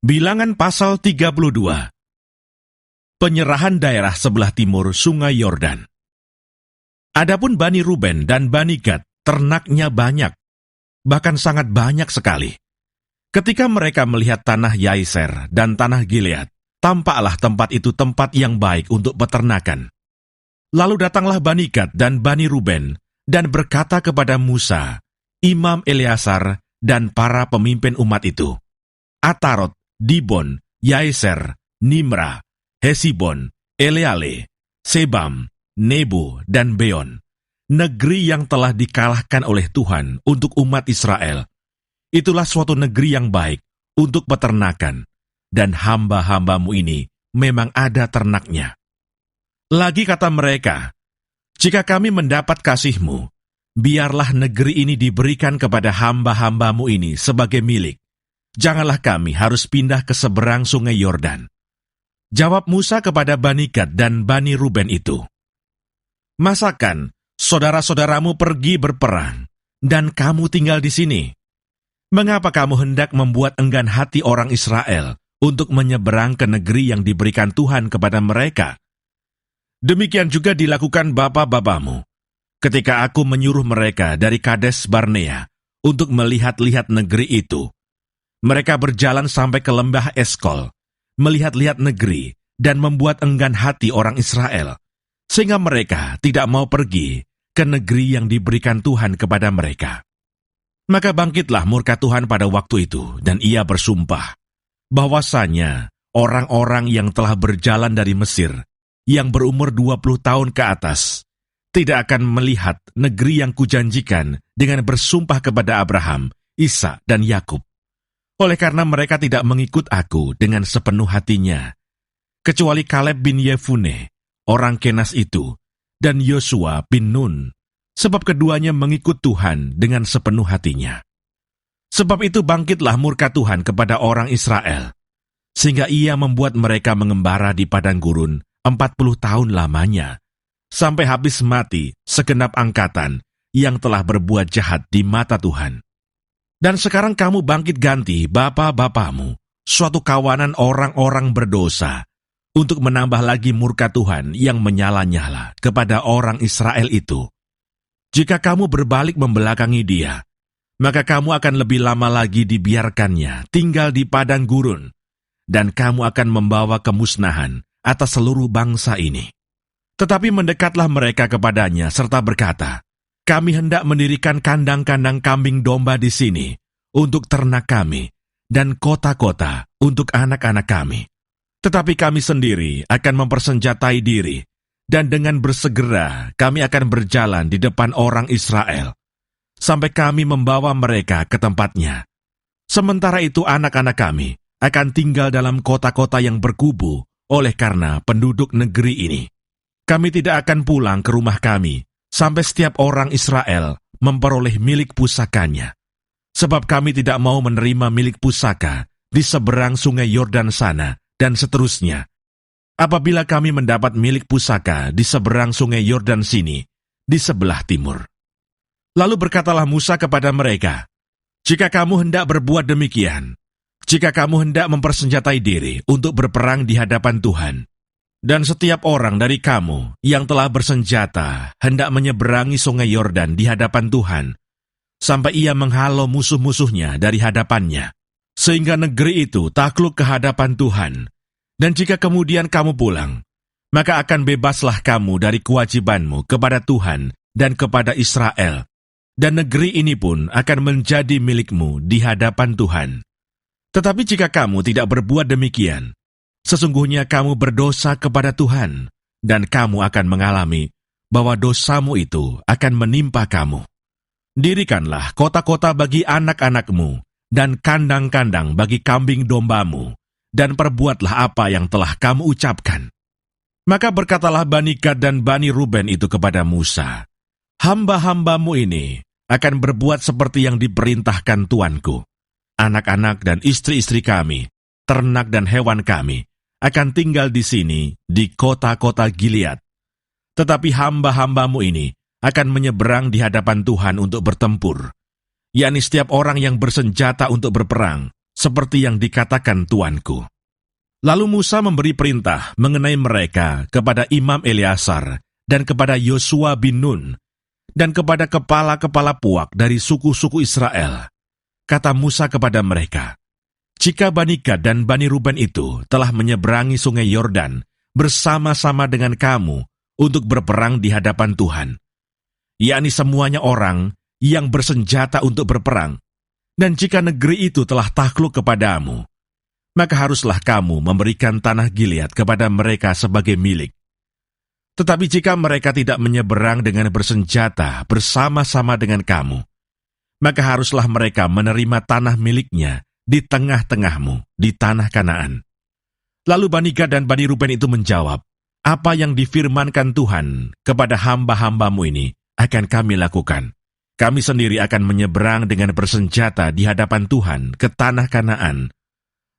Bilangan pasal 32. Penyerahan daerah sebelah timur Sungai Yordan. Adapun Bani Ruben dan Bani Gad, ternaknya banyak, bahkan sangat banyak sekali. Ketika mereka melihat tanah Yaiser dan tanah Gilead, tampaklah tempat itu tempat yang baik untuk peternakan. Lalu datanglah Bani Gad dan Bani Ruben dan berkata kepada Musa, Imam Eleazar, dan para pemimpin umat itu, Atarot, Dibon, Yaiser, Nimra, Hesibon, Eleale, Sebam, Nebo, dan Beon, negeri yang telah dikalahkan oleh Tuhan untuk umat Israel. Itulah suatu negeri yang baik untuk peternakan, dan hamba-hambamu ini memang ada ternaknya. Lagi kata mereka, jika kami mendapat kasih-Mu, biarlah negeri ini diberikan kepada hamba-hambamu ini sebagai milik. Janganlah kami harus pindah ke seberang sungai Yordan. Jawab Musa kepada Bani Gad dan Bani Ruben itu, Masakan saudara-saudaramu pergi berperang, dan kamu tinggal di sini? Mengapa kamu hendak membuat enggan hati orang Israel untuk menyeberang ke negeri yang diberikan Tuhan kepada mereka? Demikian juga dilakukan bapa-bapamu, ketika aku menyuruh mereka dari Kades Barnea untuk melihat-lihat negeri itu. Mereka berjalan sampai ke lembah Eskol, melihat-lihat negeri, dan membuat enggan hati orang Israel, sehingga mereka tidak mau pergi ke negeri yang diberikan Tuhan kepada mereka. Maka bangkitlah murka Tuhan pada waktu itu, dan ia bersumpah, bahwasanya orang-orang yang telah berjalan dari Mesir, yang berumur 20 tahun ke atas, tidak akan melihat negeri yang kujanjikan dengan bersumpah kepada Abraham, Ishak, dan Yakub. Oleh karena mereka tidak mengikut aku dengan sepenuh hatinya, kecuali Kaleb bin Yefune, orang Kenas itu, dan Yosua bin Nun, sebab keduanya mengikut Tuhan dengan sepenuh hatinya. Sebab itu bangkitlah murka Tuhan kepada orang Israel, sehingga ia membuat mereka mengembara di padang gurun 40 tahun lamanya, sampai habis mati segenap angkatan yang telah berbuat jahat di mata Tuhan. Dan sekarang kamu bangkit ganti bapa-bapamu, suatu kawanan orang-orang berdosa, untuk menambah lagi murka Tuhan yang menyala-nyala kepada orang Israel itu. Jika kamu berbalik membelakangi dia, maka kamu akan lebih lama lagi dibiarkannya tinggal di padang gurun, dan kamu akan membawa kemusnahan atas seluruh bangsa ini. Tetapi mendekatlah mereka kepadanya serta berkata, Kami hendak mendirikan kandang-kandang kambing domba di sini untuk ternak kami dan kota-kota untuk anak-anak kami. Tetapi kami sendiri akan mempersenjatai diri, dan dengan bersegera kami akan berjalan di depan orang Israel, sampai kami membawa mereka ke tempatnya. Sementara itu anak-anak kami akan tinggal dalam kota-kota yang berkubu oleh karena penduduk negeri ini. Kami tidak akan pulang ke rumah kami, sampai setiap orang Israel memperoleh milik pusakanya. Sebab kami tidak mau menerima milik pusaka di seberang sungai Yordan sana, dan seterusnya. Apabila kami mendapat milik pusaka di seberang sungai Yordan sini, di sebelah timur. Lalu berkatalah Musa kepada mereka, Jika kamu hendak berbuat demikian, jika kamu hendak mempersenjatai diri untuk berperang di hadapan Tuhan, dan setiap orang dari kamu yang telah bersenjata hendak menyeberangi sungai Yordan di hadapan Tuhan, sampai ia menghalau musuh-musuhnya dari hadapannya, sehingga negeri itu takluk ke hadapan Tuhan. Dan jika kemudian kamu pulang, maka akan bebaslah kamu dari kewajibanmu kepada Tuhan dan kepada Israel, dan negeri ini pun akan menjadi milikmu di hadapan Tuhan. Tetapi jika kamu tidak berbuat demikian, sesungguhnya kamu berdosa kepada Tuhan, dan kamu akan mengalami bahwa dosamu itu akan menimpa kamu. Dirikanlah kota-kota bagi anak-anakmu, dan kandang-kandang bagi kambing dombamu, dan perbuatlah apa yang telah kamu ucapkan. Maka berkatalah Bani Gad dan Bani Ruben itu kepada Musa, Hamba-hambamu ini akan berbuat seperti yang diperintahkan tuanku. Anak-anak dan istri-istri kami, ternak dan hewan kami, akan tinggal di sini, di kota-kota Gilead. Tetapi hamba-hambamu ini akan menyeberang di hadapan Tuhan untuk bertempur, yakni setiap orang yang bersenjata untuk berperang, seperti yang dikatakan tuanku." Lalu Musa memberi perintah mengenai mereka kepada Imam Eleazar dan kepada Yosua bin Nun, dan kepada kepala-kepala puak dari suku-suku Israel. Kata Musa kepada mereka, "Jika Bani Gad dan Bani Ruben itu telah menyeberangi sungai Yordan bersama-sama dengan kamu untuk berperang di hadapan Tuhan, yakni semuanya orang yang bersenjata untuk berperang, dan jika negeri itu telah takluk kepadamu, maka haruslah kamu memberikan tanah Gilead kepada mereka sebagai milik. Tetapi jika mereka tidak menyeberang dengan bersenjata bersama-sama dengan kamu, maka haruslah mereka menerima tanah miliknya di tengah-tengahmu, di tanah Kanaan." Lalu Bani Gad dan Bani Ruben itu menjawab, "Apa yang difirmankan Tuhan kepada hamba-hambamu ini akan kami lakukan. Kami sendiri akan menyeberang dengan bersenjata di hadapan Tuhan ke tanah Kanaan.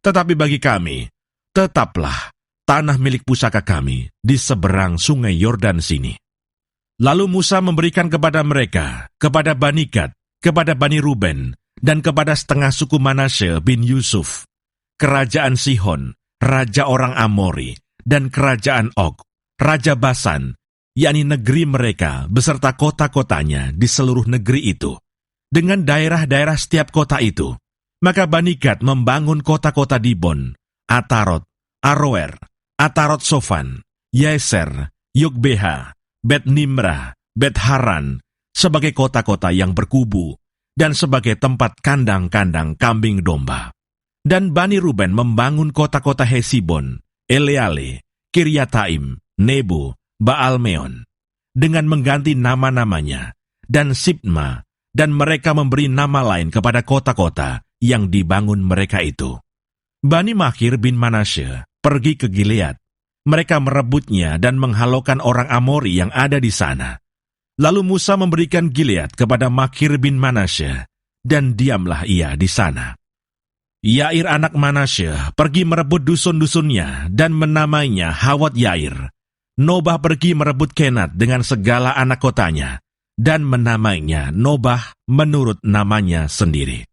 Tetapi bagi kami, tetaplah tanah milik pusaka kami di seberang sungai Yordan sini." Lalu Musa memberikan kepada mereka, kepada Bani Gad, kepada Bani Ruben, dan kepada setengah suku Manasye bin Yusuf, kerajaan Sihon, raja orang Amori, dan kerajaan Og, raja Basan, yakni negeri mereka beserta kota-kotanya di seluruh negeri itu, dengan daerah-daerah setiap kota itu. Maka Bani Gad membangun kota-kota Dibon, Atarot, Aroer, Atarot Sofan, Yeser, Yogbeha, Bet Nimrah, Bet Haran, sebagai kota-kota yang berkubu, dan sebagai tempat kandang-kandang kambing domba. Dan Bani Ruben membangun kota-kota Hesibon, Eleale, Kiryataim, Nebo, Baalmeon, dengan mengganti nama-namanya, dan Sibma, dan mereka memberi nama lain kepada kota-kota yang dibangun mereka itu. Bani Makir bin Manasye pergi ke Gilead. Mereka merebutnya dan menghalaukan orang Amori yang ada di sana. Lalu Musa memberikan Gilead kepada Makir bin Manasye, dan diamlah ia di sana. Yair anak Manasye pergi merebut dusun-dusunnya dan menamainya Hawat Yair. Nobah pergi merebut Kenat dengan segala anak kotanya, dan menamainya Nobah menurut namanya sendiri.